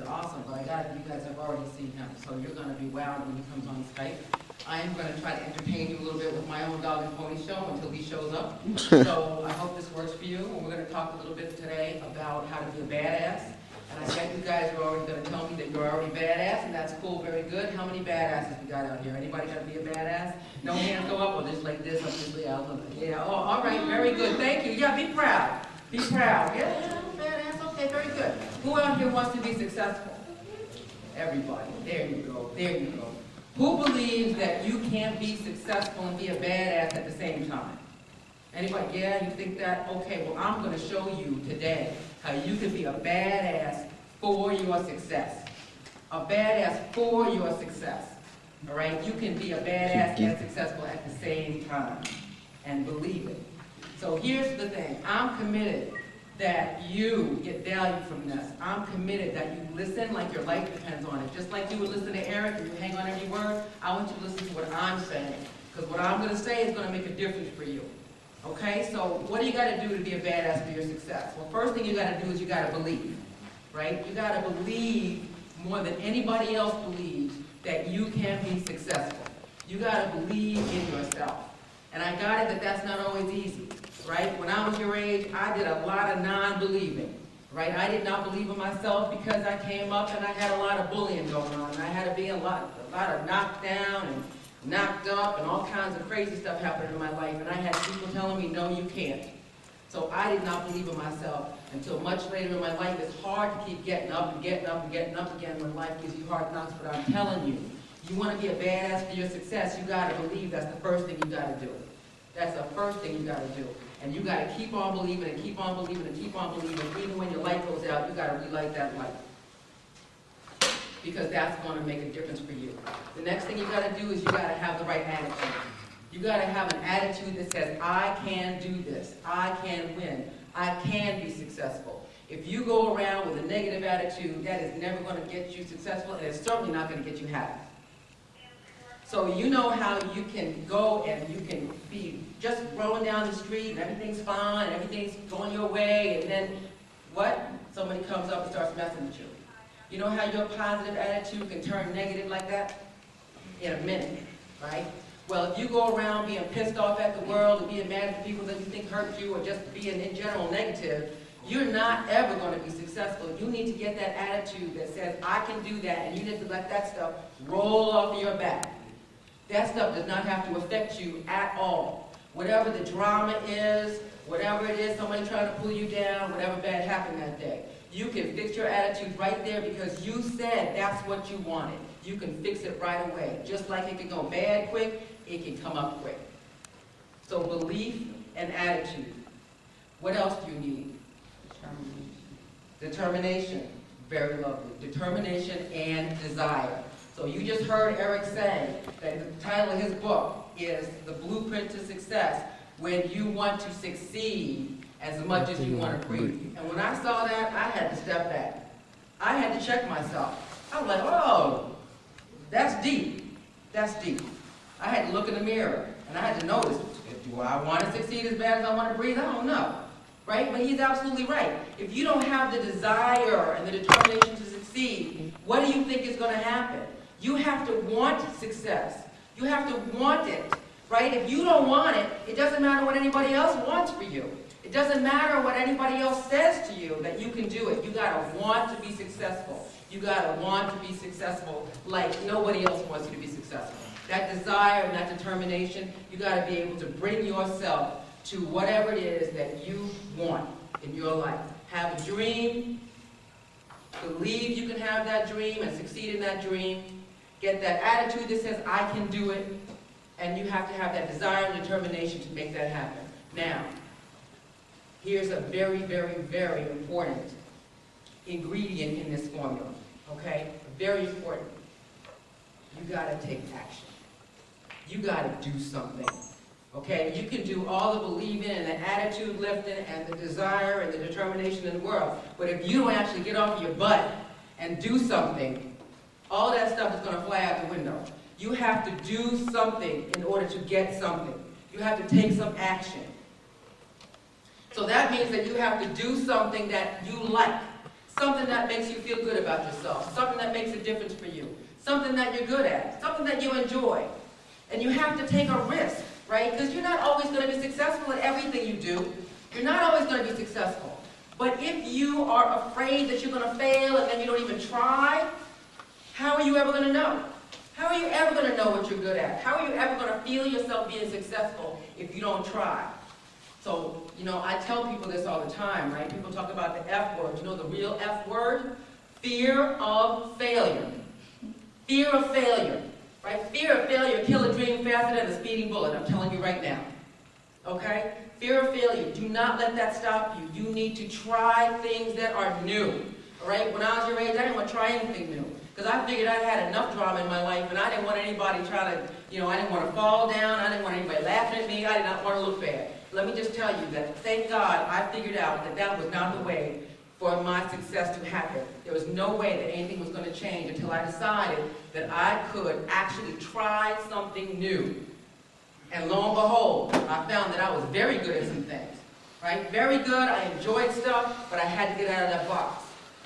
awesome, but you guys have already seen him, so you're gonna be wowed when he comes on Skype. I am gonna try to entertain you a little bit with my own dog and pony show until he shows up. So I hope this works for you, and we're gonna talk a little bit today about how to be a badass. And I bet you guys are already gonna tell me that you're already badass, and that's cool, very good. How many badasses we got out here? Anybody gotta be a badass? No hands go up, or just like this, I'm just, yeah, oh, all right, very good, thank you. Yeah, be proud, be proud. Yeah, badass, okay, very good. Who out here wants to be successful? Everybody, there you go, there you go. Who believes that you can't be successful and be a badass at the same time? Anybody? Yeah, you think that? Okay, well, I'm going to show you today how you can be a badass for your success. A badass for your success. All right? You can be a badass and successful at the same time. And believe it. So here's the thing. I'm committed that you get value from this. I'm committed that you listen like your life depends on it. Just like you would listen to Eric and you hang on every word, I want you to listen to what I'm saying. Because what I'm going to say is going to make a difference for you. Okay, so what do you got to do to be a badass for your success? Well, first thing you got to do is you got to believe, right? You got to believe more than anybody else believes that you can be successful. You got to believe in yourself. And I got it that that's not always easy, right? When I was your age, I did a lot of non-believing, right? I did not believe in myself because I came up and I had a lot of bullying going on. And I had to be a lot of knocked down and knocked up and all kinds of crazy stuff happening in my life, and I had people telling me, no, you can't. So I did not believe in myself until much later in my life. It's hard to keep getting up and getting up and getting up again when life gives you hard knocks, but I'm telling you, you want to be a badass for your success, you got to believe. That's the first thing you got to do. That's the first thing you got to do. And you got to keep on believing and keep on believing and keep on believing. Even when your light goes out, you got to relight that light. Because that's going to make a difference for you. The next thing you got to do is you got to have the right attitude. You got to have an attitude that says, I can do this. I can win. I can be successful. If you go around with a negative attitude, that is never going to get you successful, and it's certainly not going to get you happy. So you know how you can go and you can be just rolling down the street and everything's fine, and everything's going your way, and then what? Somebody comes up and starts messing with you. You know how your positive attitude can turn negative like that? In a minute, right? Well, if you go around being pissed off at the world and being mad at the people that you think hurt you or just being in general negative, you're not ever going to be successful. You need to get that attitude that says, I can do that, and you need to let that stuff roll off of your back. That stuff does not have to affect you at all. Whatever the drama is, whatever it is, somebody trying to pull you down, whatever bad happened that day, you can fix your attitude right there because you said that's what you wanted. You can fix it right away. Just like it can go bad quick, it can come up quick. So belief and attitude. What else do you need? Determination. Very lovely. Determination and desire. So you just heard Eric say that the title of his book is The Blueprint to Success, when you want to succeed as much as you want to breathe. And when I saw that, I had to step back. I had to check myself. I was like, oh, that's deep. That's deep. I had to look in the mirror, and I had to notice, do I want to succeed as bad as I want to breathe? I don't know. Right? But he's absolutely right. If you don't have the desire and the determination to succeed, what do you think is going to happen? You have to want success. You have to want it. Right? If you don't want it, it doesn't matter what anybody else wants for you. It doesn't matter what anybody else says to you that you can do it. You gotta want to be successful. You gotta want to be successful like nobody else wants you to be successful. That desire and that determination, you gotta be able to bring yourself to whatever it is that you want in your life. Have a dream, believe you can have that dream and succeed in that dream. Get that attitude that says, I can do it. And you have to have that desire and determination to make that happen. Now, here's a very, very, very important ingredient in this formula, okay? Very important. You gotta take action. You gotta do something, okay? You can do all the believing and the attitude lifting and the desire and the determination in the world, but if you don't actually get off your butt and do something, all that stuff is gonna fly out the window. You have to do something in order to get something. You have to take some action. So that means that you have to do something that you like, something that makes you feel good about yourself, something that makes a difference for you, something that you're good at, something that you enjoy. And you have to take a risk, right? Because you're not always going to be successful at everything you do. You're not always going to be successful. But if you are afraid that you're going to fail and then you don't even try, how are you ever going to know? How are you ever going to know what you're good at? How are you ever going to feel yourself being successful if you don't try? So, I tell people this all the time, right? People talk about the F word. You know the real F word? Fear of failure. Fear of failure, right? Fear of failure kill a dream faster than a speeding bullet. I'm telling you right now. Okay? Fear of failure. Do not let that stop you. You need to try things that are new. All right? When I was your age, I didn't want to try anything new. Because I figured I had enough drama in my life, and I didn't want anybody trying to, I didn't want to fall down. I didn't want anybody laughing at me. I did not want to look bad. Let me just tell you that, thank God, I figured out that that was not the way for my success to happen. There was no way that anything was going to change until I decided that I could actually try something new. And lo and behold, I found that I was very good at some things, right? Very good, I enjoyed stuff, but I had to get out of that box.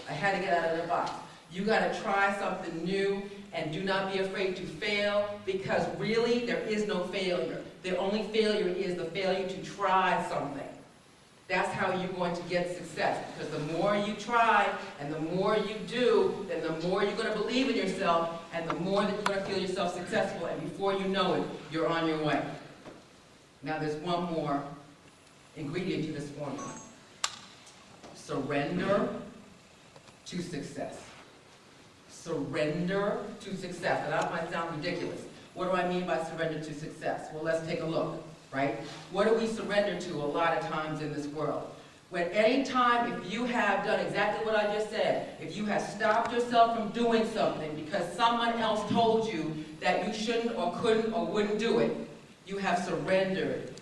I had to get out of that box. You got to try something new, and do not be afraid to fail, because really, there is no failure. The only failure is the failure to try something. That's how you're going to get success, because the more you try and the more you do, then the more you're going to believe in yourself, and the more that you're going to feel yourself successful, and before you know it, you're on your way. Now there's one more ingredient to this formula. Surrender to success. Surrender to success. And that might sound ridiculous. What do I mean by surrender to success? Well, let's take a look, right? What do we surrender to a lot of times in this world? When any time, if you have done exactly what I just said, if you have stopped yourself from doing something because someone else told you that you shouldn't or couldn't or wouldn't do it, you have surrendered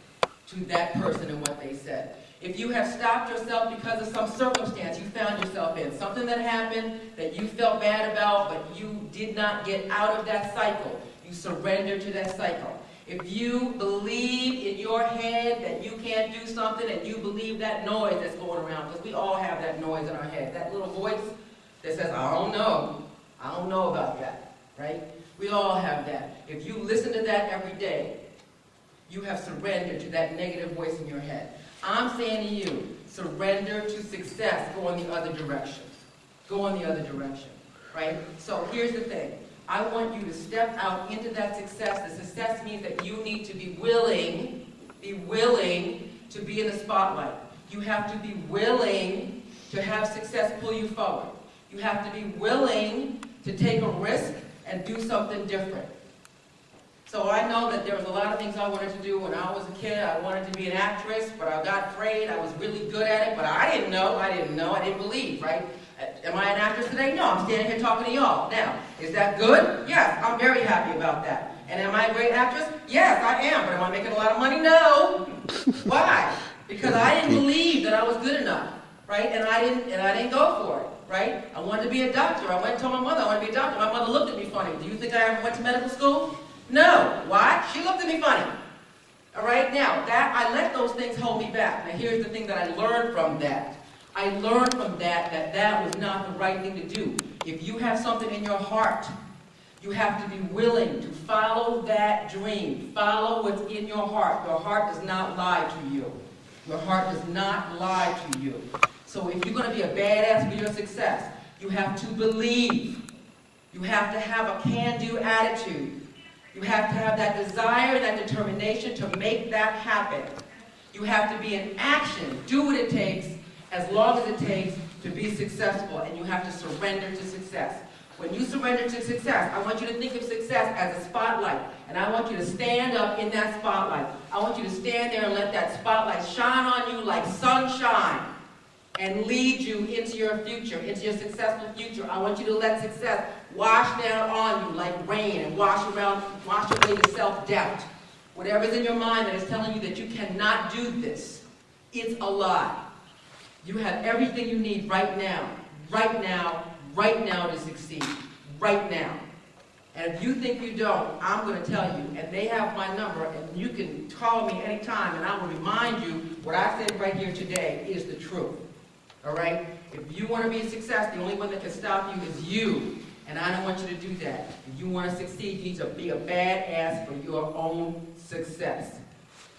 to that person and what they said. If you have stopped yourself because of some circumstance you found yourself in, something that happened that you felt bad about, but you did not get out of that cycle, you surrender to that cycle. If you believe in your head that you can't do something and you believe that noise that's going around, because we all have that noise in our head, that little voice that says, I don't know about that, right? We all have that. If you listen to that every day, you have surrendered to that negative voice in your head. I'm saying to you, surrender to success. Go in the other direction. Go in the other direction, right? So here's the thing. I want you to step out into that success. The success means that you need to be willing to be in the spotlight. You have to be willing to have success pull you forward. You have to be willing to take a risk and do something different. So I know that there was a lot of things I wanted to do when I was a kid. I wanted to be an actress, but I got afraid. I was really good at it, but I didn't know, I didn't believe, right? Am I an actress today? No, I'm standing here talking to y'all. Now, is that good? Yes, I'm very happy about that. And am I a great actress? Yes, I am. But am I making a lot of money? No. Why? Because I didn't believe that I was good enough, right? And I didn't go for it, right? I wanted to be a doctor. I went and told my mother I wanted to be a doctor. My mother looked at me funny. Do you think I ever went to medical school? No. Why? She looked at me funny. All right? Now, I let those things hold me back. Now, here's the thing that I learned from that. I learned from that was not the right thing to do. If you have something in your heart, you have to be willing to follow that dream. Follow what's in your heart. Your heart does not lie to you. Your heart does not lie to you. So if you're going to be a badass for your success, you have to believe. You have to have a can-do attitude. You have to have that desire, that determination to make that happen. You have to be in action. Do what it takes, as long as it takes to be successful, and you have to surrender to success. When you surrender to success, I want you to think of success as a spotlight, and I want you to stand up in that spotlight. I want you to stand there and let that spotlight shine on you like sunshine and lead you into your future, into your successful future. I want you to let success wash down on you like rain and wash away the self-doubt. Whatever's in your mind that is telling you that you cannot do this, it's a lie. You have everything you need right now to succeed, right now. And if you think you don't, I'm going to tell you, and they have my number, and you can call me anytime, and I will remind you what I said right here today is the truth. all right? If you want to be a success, the only one that can stop you is you. And I don't want you to do that. If you want to succeed, you need to be a badass for your own success.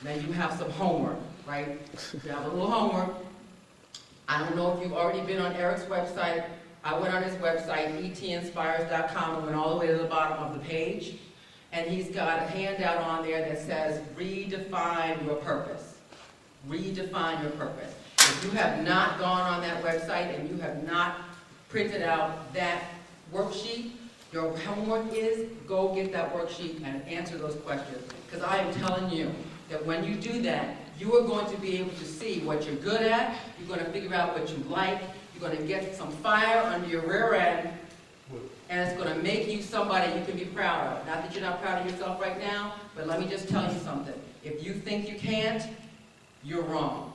Now you have some homework, right? You have a little homework. I don't know if you've already been on Eric's website. I went on his website, etinspires.com, and went all the way to the bottom of the page. And he's got a handout on there that says, redefine your purpose. Redefine your purpose. If you have not gone on that website and you have not printed out that worksheet, your homework is go get that worksheet and answer those questions. Because I am telling you that when you do that, you are going to be able to see what you're good at, you're going to figure out what you like, you're going to get some fire under your rear end, and it's going to make you somebody you can be proud of. Not that you're not proud of yourself right now, but let me just tell you something. If you think you can't, you're wrong.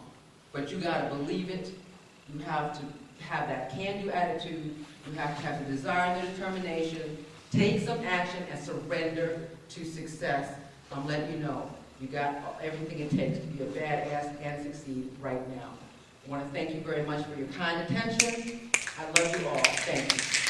But you got to believe it. You have to have that can-do attitude. You have to have the desire and the determination. Take some action and surrender to success. I'm letting you know. You got everything it takes to be a badass and succeed right now. I want to thank you very much for your kind attention. I love you all. Thank you.